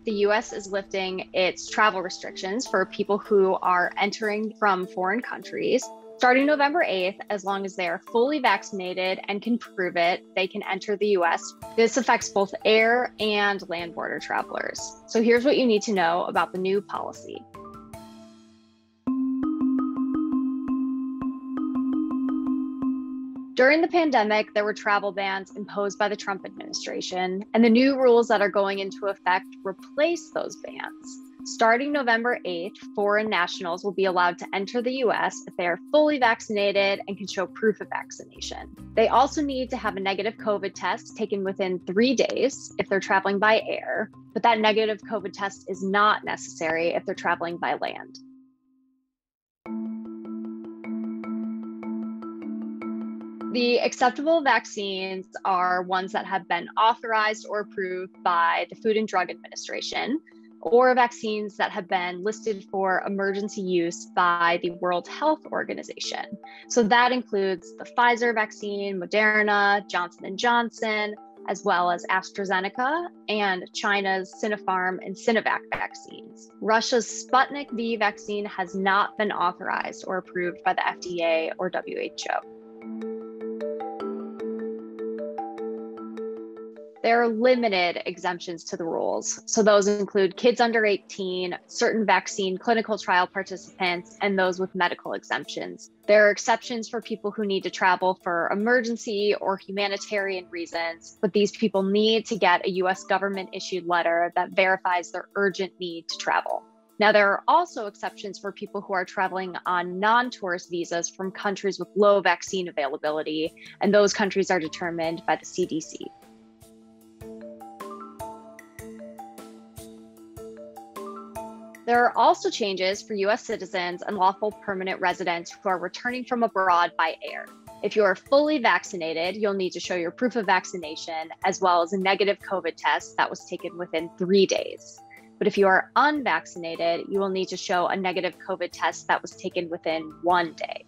The US is lifting its travel restrictions for people who are entering from foreign countries. Starting November 8th, as long as they are fully vaccinated and can prove it, they can enter the US. This affects both air and land border travelers. So here's what you need to know about the new policy. During the pandemic, there were travel bans imposed by the Trump administration, and the new rules that are going into effect replace those bans. Starting November 8th, foreign nationals will be allowed to enter the US if they are fully vaccinated and can show proof of vaccination. They also need to have a negative COVID test taken within 3 days if they're traveling by air, but that negative COVID test is not necessary if they're traveling by land. The acceptable vaccines are ones that have been authorized or approved by the Food and Drug Administration, or vaccines that have been listed for emergency use by the World Health Organization. So that includes the Pfizer vaccine, Moderna, Johnson & Johnson, as well as AstraZeneca and China's Sinopharm and Sinovac vaccines. Russia's Sputnik V vaccine has not been authorized or approved by the FDA or WHO. There are limited exemptions to the rules. So those include kids under 18, certain vaccine clinical trial participants, and those with medical exemptions. There are exceptions for people who need to travel for emergency or humanitarian reasons, but these people need to get a US government issued letter that verifies their urgent need to travel. Now, there are also exceptions for people who are traveling on non-tourist visas from countries with low vaccine availability, and those countries are determined by the CDC. There are also changes for US citizens and lawful permanent residents who are returning from abroad by air. If you are fully vaccinated, you'll need to show your proof of vaccination as well as a negative COVID test that was taken within 3 days. But if you are unvaccinated, you will need to show a negative COVID test that was taken within 1 day.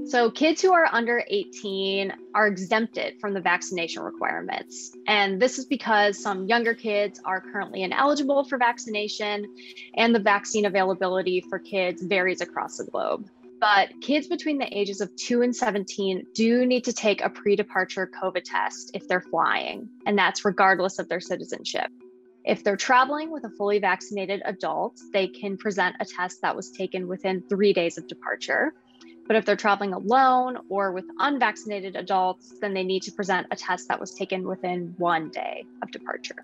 So kids who are under 18 are exempted from the vaccination requirements. And this is because some younger kids are currently ineligible for vaccination, and the vaccine availability for kids varies across the globe. But kids between the ages of 2 and 17 do need to take a pre-departure COVID test if they're flying, and that's regardless of their citizenship. If they're traveling with a fully vaccinated adult, they can present a test that was taken within 3 days of departure. But if they're traveling alone or with unvaccinated adults, then they need to present a test that was taken within 1 day of departure.